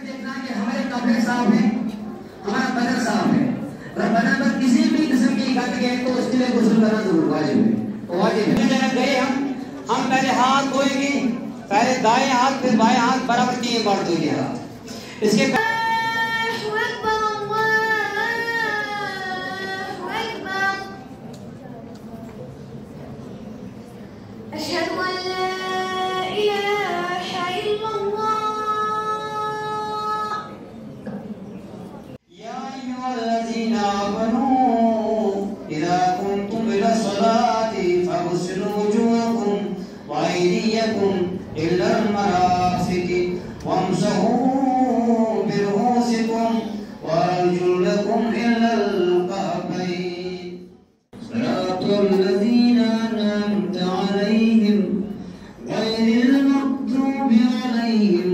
देखना कि हमारे कपड़े साफ हैं, हमारा बदन साफ है। रब्बाना पर किसी भी किस्म की गंदगी है तो उसके लिए गुस्ल करना जरूर वाजिब है। वाजिब है। जब गए हम पहले हाथ धोएंगे, पहले दाएं हाथ फिर बाएं हाथ बराबर 3 बार धोएंगे हाथ। इसके إلا المرافق وامسحوا برؤوسكم وأرجلكم إلى الكعبين صراط الذين أنعمت عليهم غير المغضوب عليهم